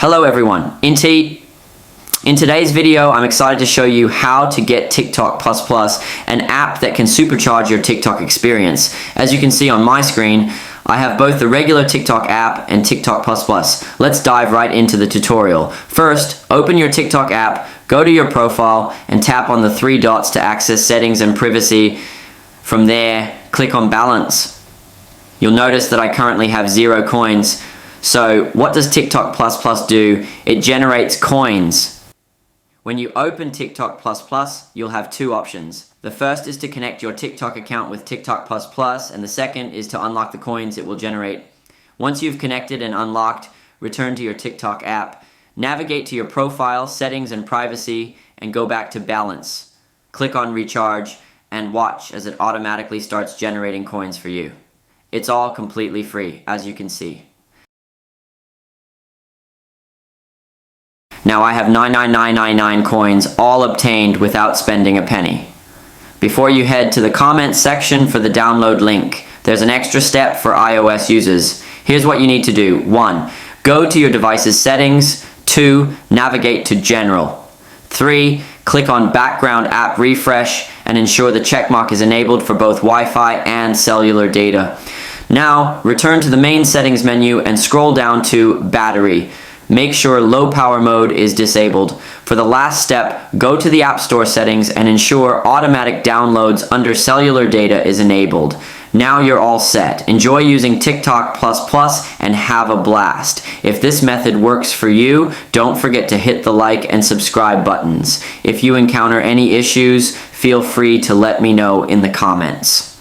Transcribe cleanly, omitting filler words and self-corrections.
Hello everyone. In today's video, I'm excited to show you how to get TikTok++, an app that can supercharge your TikTok experience. As you can see on my screen, I have both the regular TikTok app and TikTok++. Let's dive right into the tutorial. First, open your TikTok app, go to your profile, and tap on the three dots to access settings and privacy. From there, click on balance. You'll notice that I currently have 0 coins. So what does TikTok++ do? It generates coins. When you open TikTok++, you'll have two options. The first is to connect your TikTok account with TikTok++, and the second is to unlock the coins it will generate. Once you've connected and unlocked, return to your TikTok app. Navigate to your profile, settings, and privacy, and go back to balance. Click on recharge, and watch as it automatically starts generating coins for you. It's all completely free, as you can see. Now I have 99999 coins, all obtained without spending a penny. Before you head to the comments section for the download link, there's an extra step for iOS users. Here's what you need to do. 1. Go to your device's settings. 2. Navigate to General. 3. Click on Background App Refresh and ensure the checkmark is enabled for both Wi-Fi and cellular data. Now, return to the main settings menu and scroll down to Battery. Make sure low power mode is disabled. For the last step, go to the App Store settings and ensure automatic downloads under cellular data is enabled. Now you're all set. Enjoy using TikTok++ and have a blast. If this method works for you, don't forget to hit the like and subscribe buttons. If you encounter any issues, feel free to let me know in the comments.